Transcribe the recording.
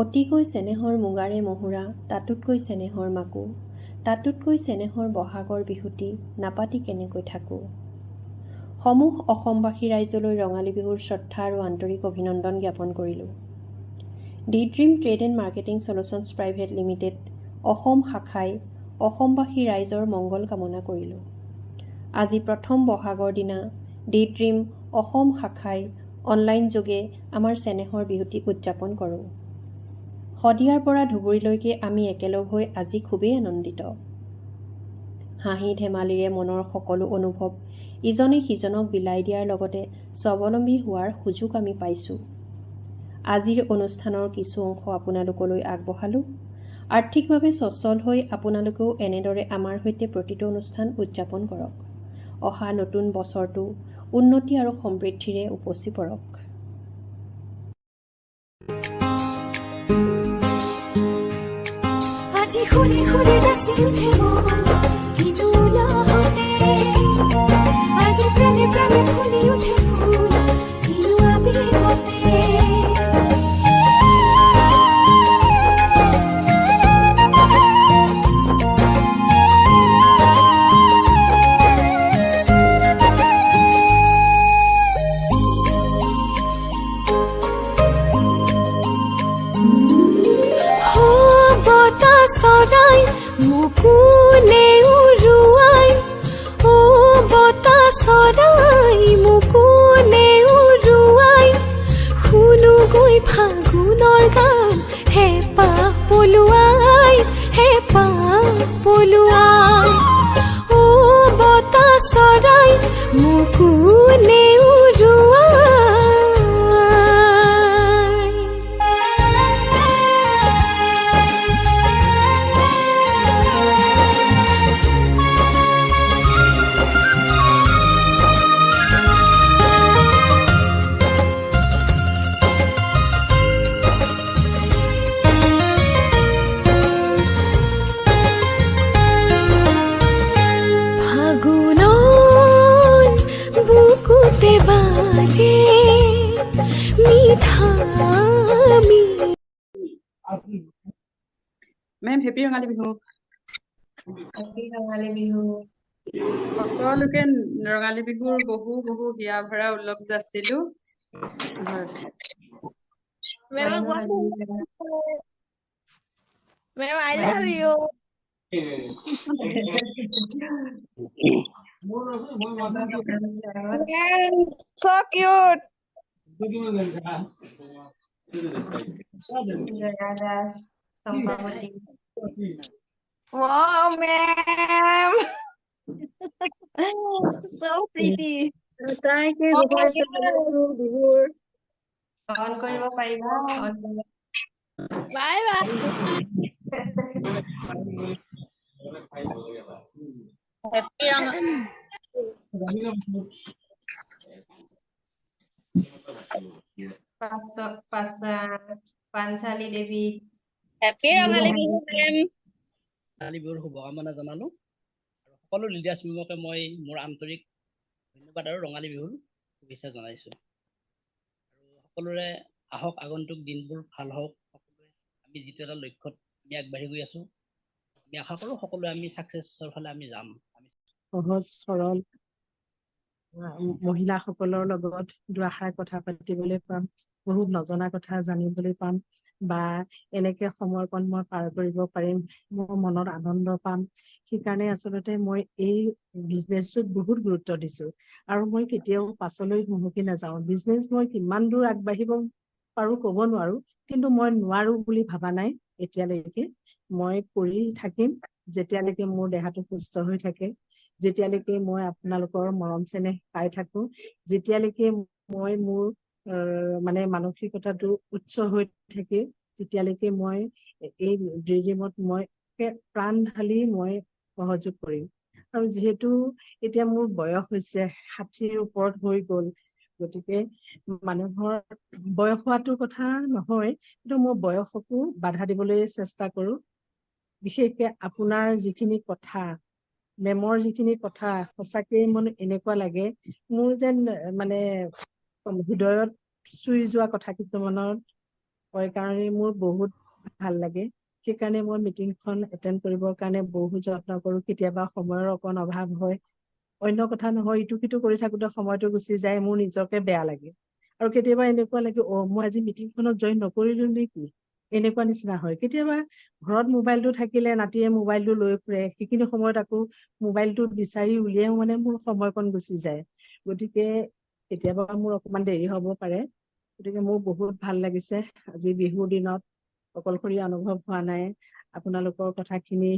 অতিকৈ চেনেহৰ মুগাৰে মহুৰা, তাতোতকৈ চেনেহৰ মাকো, তাতোতকৈ চেনেহৰ বহাগৰ বিহুটি, নাপাতি কেনেকৈ থাকোঁ। সমূহ অসমবাসী ৰাইজলৈ ৰঙালী বিহুৰ শ্ৰদ্ধা আৰু আন্তৰিক অভিনন্দন জ্ঞাপন কৰিলোঁ। D dream trade and marketing solutions private limited Assam শাখাই অসমবাসী ৰাইজৰ মংগল কামনা কৰিলোঁ। আজি প্ৰথম বহাগৰ দিনা ডি ড্ৰিম অসম শাখাই অনলাইন যোগে আমাৰ চেনেহৰ বিহুটি উদযাপন কৰোঁ। শদিয়াৰ পৰা ধুবুৰীলৈকে আমি একেলগ হৈ আজি খুবেই আনন্দিত। হাঁহি ধেমালিৰে মনৰ সকলো অনুভৱ ইজনে সিজনক বিলাই দিয়াৰ লগতে স্বাৱলম্বী হোৱাৰ সুযোগ আমি পাইছোঁ। আজিৰ অনুষ্ঠানৰ কিছু অংশ আপোনালোকলৈ আগবঢ়ালোঁ। আৰ্থিকভাৱে সচ্ছল হৈ আপোনালোকেও এনেদৰে আমাৰ সৈতে প্ৰতিটো অনুষ্ঠান উদযাপন কৰক। অহা নতুন বছৰটো উন্নতি আৰু সমৃদ্ধিৰে উপচি পৰক। আজি খুলি খুলি নাচি উঠে মন কিন্তু উলাহতে, আজি প্ৰাণে প্ৰাণে ফুলি উঠে ফুল কিন্তু আবেগতে। সদাই মুকুনে উৰুৱাই, ও বতা সদাই মুকুনে উৰুৱাই, শুনোগৈ ফাগুনৰ গান হেঁপাহ পলুৱাই, হেঁপাহ পলুৱাই। ও বতা সদাই মুকুনে উৰুৱাই। Ma'am happy Rongali Bihu. Happy Rongali Bihu. সকলোকে ৰঙালী বিহুৰ বহু বহু হিয়া ভৰা উল্লেখ যাচিলো। Ma'am, I love you. Ma'am, so cute. Wow, ma'am. So pretty. Thank you. Oh my God. On কৰিব পাৰিব। Bye bye. Happy Panchali Devi. Happy Rongali Bihu ma'am. Rongali বিহুৰ শুভকামনা জনালো আৰু সকলো লিডাৰ্ছ মেমকে মই মোৰ আন্তৰিক ধন্যবাদ আৰু ৰঙালী বিহুৰ শুভেচ্ছা জনাইছো। আৰু সকলোৰে আহক আগন্তুক দিনবোৰ ভাল হওক। সকলোৱে আমি যিটো এটা লক্ষ্যত আমি আগবাঢ়ি গৈ আছো, আমি আশা কৰো সকলোৱে আমি সাকচেছৰ ফালে আমি যাম। সহজ সৰল মহিলাসকলৰ লগত দুআষাৰ কথা পাতিবলৈ পাম, বহুত নজনা কথা জানিবলৈ পাম, বা এনেকে সময়কণ মই পাৰ কৰিব পাৰিম, মোৰ মনত আনন্দ পাম। সেইকাৰণে আচলতে মই এই বিজনেছটোত বহুত গুৰুত্ব দিছো আৰু মই কেতিয়াও পাছলৈ হুমুকি নাযাওঁ। বিজনেছ মই কিমান দূৰ আগবাঢ়িব পাৰো ক'ব নোৱাৰো, কিন্তু মই নোৱাৰো বুলি ভাবা নাই এতিয়ালৈকে। মই কৰি থাকিম যেতিয়ালৈকে মোৰ দেহাটো সুস্থ হৈ থাকে, যেতিয়ালৈকে মই আপোনালোকৰ মৰম চেনেহ পাই থাকো, যেতিয়ালৈকে মই মোৰ মানে মানসিকতাটো উচ্চ হৈ থাকে, তেতিয়ালৈকে মই এই ড্ৰিমত মই প্ৰাণ ঢালি মই সহযোগ কৰিম। আৰু যিহেতু এতিয়া মোৰ বয়স হৈছে 60ৰ ওপৰত হৈ গ'ল, গতিকে মানুহৰ বয়স হোৱাটো কথা নহয়, কিন্তু মই বয়সকো বাধা দিবলৈ চেষ্টা কৰো। বিশেষকে আপোনাৰ যিখিনি কথা, মেমৰ যিখিনি কথা সঁচাকৈ মোৰ এনেকুৱা লাগে মোৰ যেন মানে হৃদয়ত চুই যোৱা কথা কিছুমানৰ হয় কাৰণে মোৰ বহুত ভাল লাগে। সেইকাৰণে মই মিটিংখন এটেণ্ড কৰিবৰ কাৰণে বহুত যত্ন কৰোঁ। কেতিয়াবা সময়ৰ অকণ অভাৱ হয়, অন্য কথা নহয়, ইটো সিটো কৰি থাকোঁতে সময়টো গুচি যায়, মোৰ নিজকে বেয়া লাগে। আৰু কেতিয়াবা এনেকুৱা লাগে, মই আজি মিটিংখনত জইন নকৰিলোঁ নেকি, এনেকুৱা নিচিনা হয়। কেতিয়াবা ঘৰত মোবাইলটো থাকিলে নাতিয়ে মোবাইলটো লৈ ফুৰে, সেইখিনি সময়ত আকৌ মোবাইলটো বিচাৰি উলিয়াও মানে মোৰ সময়কণ গুচি যায়। গতিকে কেতিয়াবা মোৰ অকণমান দেৰি হ'ব পাৰে। গতিকে মোৰ বহুত ভাল লাগিছে আজি বিহুৰ দিনত অকলশৰীয়া অনুভৱ হোৱা নাই। আপোনালোকৰ কথাখিনি